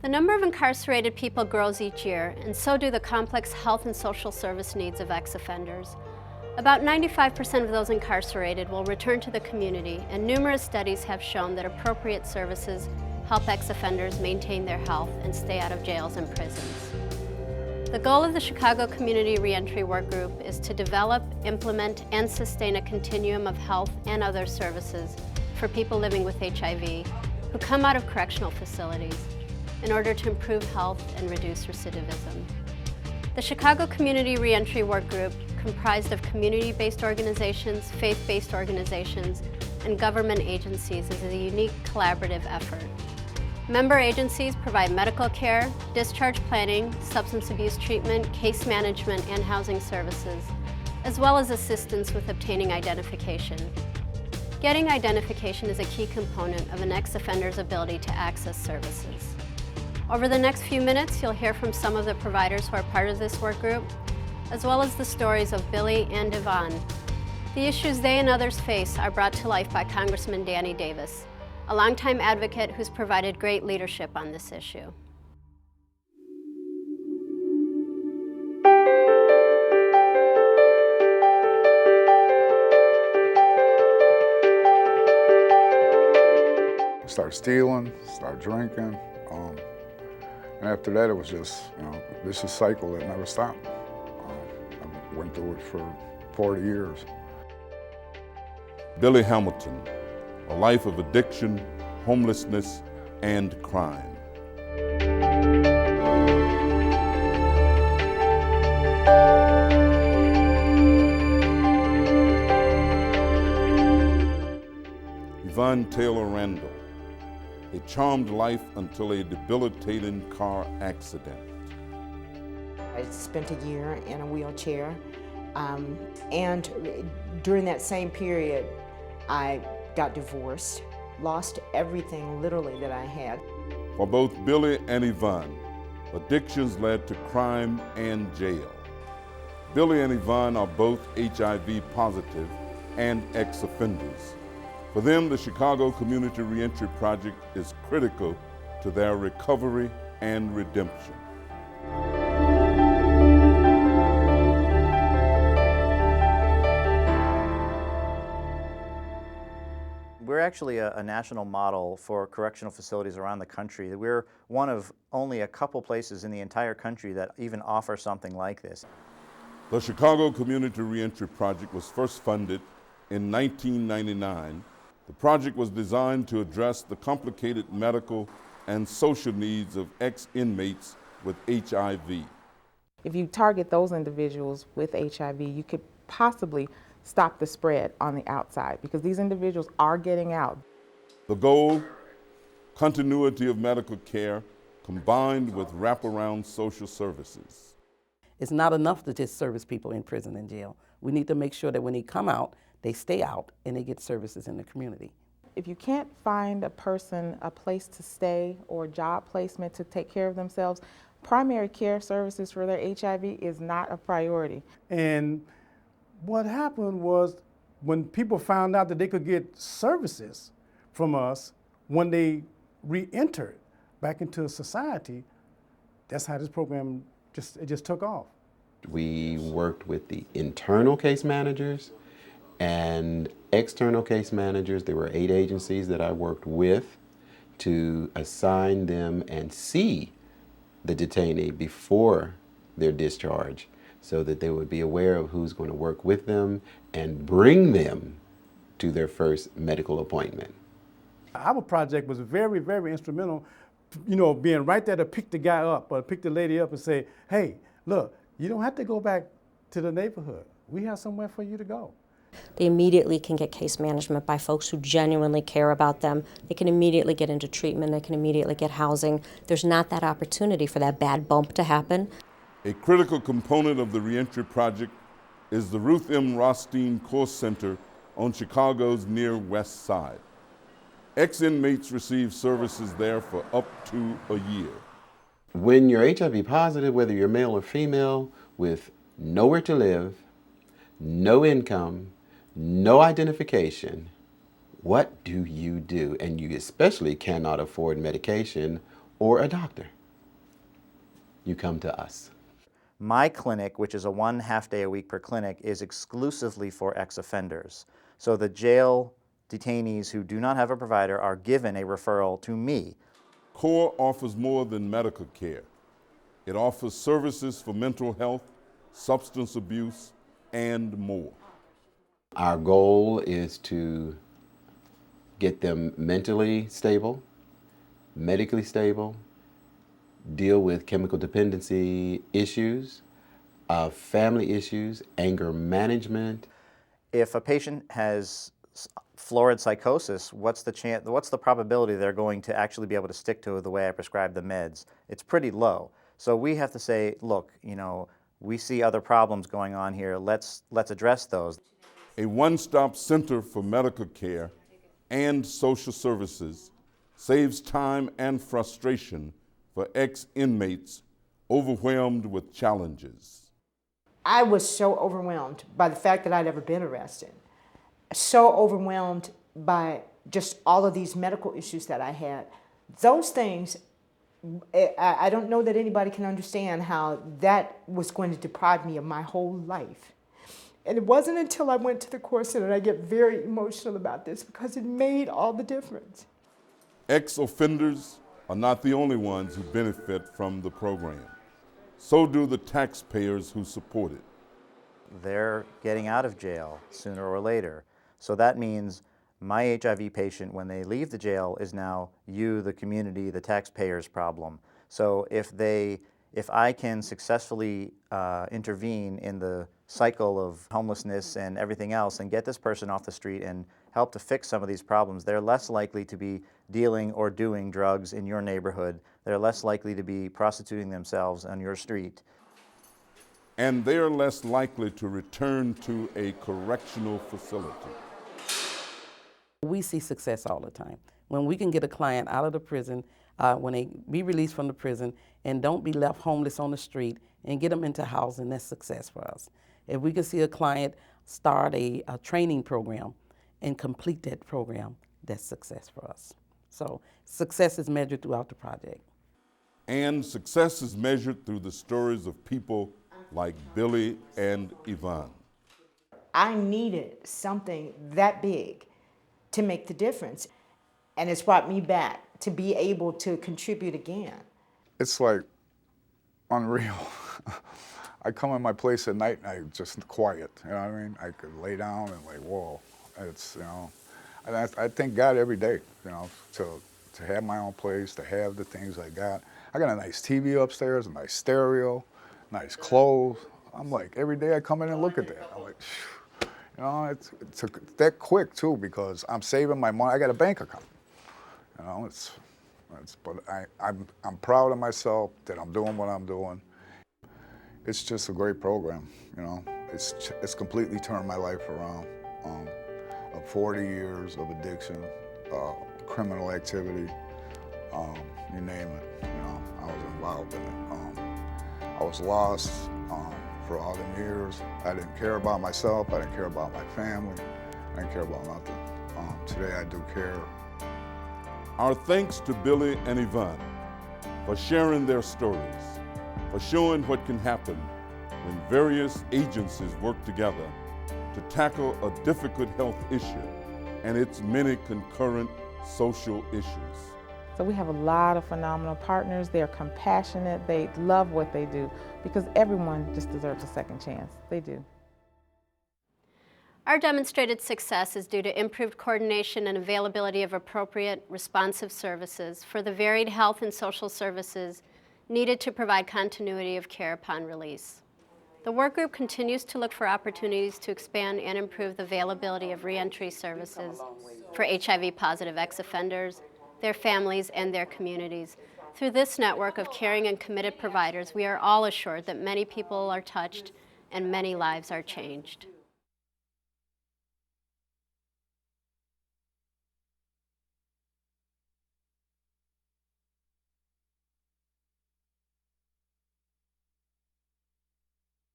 The number of incarcerated people grows each year, and so do the complex health and social service needs of ex-offenders. About 95% of those incarcerated will return to the community, and numerous studies have shown that appropriate services help ex-offenders maintain their health and stay out of jails and prisons. The goal of the Chicago Community Reentry Work Group is to develop, implement, and sustain a continuum of health and other services for people living with HIV who come out of correctional facilities in order to improve health and reduce recidivism. The Chicago Community Reentry Work Group, comprised of community-based organizations, faith-based organizations, and government agencies, is a unique collaborative effort. Member agencies provide medical care, discharge planning, substance abuse treatment, case management, and housing services, as well as assistance with obtaining identification. Getting identification is a key component of an ex-offender's ability to access services. Over the next few minutes, you'll hear from some of the providers who are part of this work group, as well as the stories of Billy and Yvonne. The issues they and others face are brought to life by Congressman Danny K, a longtime advocate who's provided great leadership on this issue. Start stealing, start drinking. And after that, it was just, this is a cycle that never stopped. I went through it for 40 years. Billy Hamilton, a life of addiction, homelessness, and crime. Yvonne Taylor Randall, a charmed life until a debilitating car accident. I spent a year in a wheelchair, and during that same period, I got divorced, lost everything literally that I had. For both Billy and Yvonne, addictions led to crime and jail. Billy and Yvonne are both HIV positive and ex-offenders. For them, the Chicago Community Reentry Project is critical to their recovery and redemption. We're actually a national model for correctional facilities around the country. We're one of only a couple places in the entire country that even offer something like this. The Chicago Community Reentry Project was first funded in 1999. The project was designed to address the complicated medical and social needs of ex-inmates with HIV. If you target those individuals with HIV, you could possibly stop the spread on the outside, because these individuals are getting out. The goal, continuity of medical care combined with wraparound social services. It's not enough to just service people in prison and jail. We need to make sure that when they come out, they stay out and they get services in the community. If you can't find a person a place to stay or job placement to take care of themselves, primary care services for their HIV is not a priority. And what happened was, when people found out that they could get services from us when they re-entered back into society, that's how this program just took off. We worked with the internal case managers and external case managers. There were 8 agencies that I worked with to assign them and see the detainee before their discharge, so that they would be aware of who's going to work with them and bring them to their first medical appointment. Our project was very, very instrumental, being right there to pick the guy up or pick the lady up and say, hey, look, you don't have to go back to the neighborhood. We have somewhere for you to go. They immediately can get case management by folks who genuinely care about them. They can immediately get into treatment. They can immediately get housing. There's not that opportunity for that bad bump to happen. A critical component of the Reentry Project is the Ruth M. Rothstein Course Center on Chicago's near West Side. Ex-inmates receive services there for up to a year. When you're HIV positive, whether you're male or female, with nowhere to live, no income, no identification, what do? And you especially cannot afford medication or a doctor. you come to us. My clinic, which is a 1 half-day a week per clinic, is exclusively for ex-offenders. So the jail detainees who do not have a provider are given a referral to me. CORE offers more than medical care. It offers services for mental health, substance abuse, and more. Our goal is to get them mentally stable, medically stable, deal with chemical dependency issues, family issues, anger management. If a patient has florid psychosis, what's the probability they're going to actually be able to stick to the way I prescribe the meds? It's pretty low. So we have to say, look, you know, we see other problems going on here. Let's address those. A one-stop center for medical care and social services saves time and frustration for ex-inmates overwhelmed with challenges. I was so overwhelmed by the fact that I'd ever been arrested. So overwhelmed by just all of these medical issues that I had. Those things, I don't know that anybody can understand how that was going to deprive me of my whole life. And it wasn't until I went to the Core Center, and I get very emotional about this because it made all the difference. Ex-offenders are not the only ones who benefit from the program. So do the taxpayers who support it. They're getting out of jail sooner or later. So that means my HIV patient, when they leave the jail, is now you, the community, the taxpayers' problem. So if I can successfully intervene in the cycle of homelessness and everything else and get this person off the street and help to fix some of these problems, they're less likely to be dealing or doing drugs in your neighborhood. They're less likely to be prostituting themselves on your street. And they're less likely to return to a correctional facility. We see success all the time. When we can get a client out of the prison, when they be released from the prison and don't be left homeless on the street and get them into housing, that's success for us. If we can see a client start a training program and complete that program, that's success for us. So success is measured throughout the project. And success is measured through the stories of people like Billy and Yvonne. I needed something that big to make the difference. And it's brought me back to be able to contribute again. It's like unreal. I come in my place at night and I'm just quiet, you know what I mean? I could lay down and like, whoa, it's, you know, and I thank God every day, you know, to have my own place, to have the things I got. I got a nice TV upstairs, a nice stereo, nice clothes. I'm like, every day I come in and look at that. I'm like, phew. You know, it's that quick too because I'm saving my money. I got a bank account. You know, but I'm proud of myself that I'm doing what I'm doing. It's just a great program, you know. It's completely turned my life around. 40 years of addiction, criminal activity, you name it. You know, I was involved in it. I was lost for all them years. I didn't care about myself. I didn't care about my family. I didn't care about nothing. Today I do care. Our thanks to Billy and Yvonne for sharing their stories, for showing what can happen when various agencies work together to tackle a difficult health issue and its many concurrent social issues. So we have a lot of phenomenal partners. They're compassionate. They love what they do because everyone just deserves a second chance. They do. Our demonstrated success is due to improved coordination and availability of appropriate, responsive services for the varied health and social services needed to provide continuity of care upon release. The work group continues to look for opportunities to expand and improve the availability of reentry services for HIV-positive ex-offenders, their families, and their communities. Through this network of caring and committed providers, we are all assured that many people are touched and many lives are changed.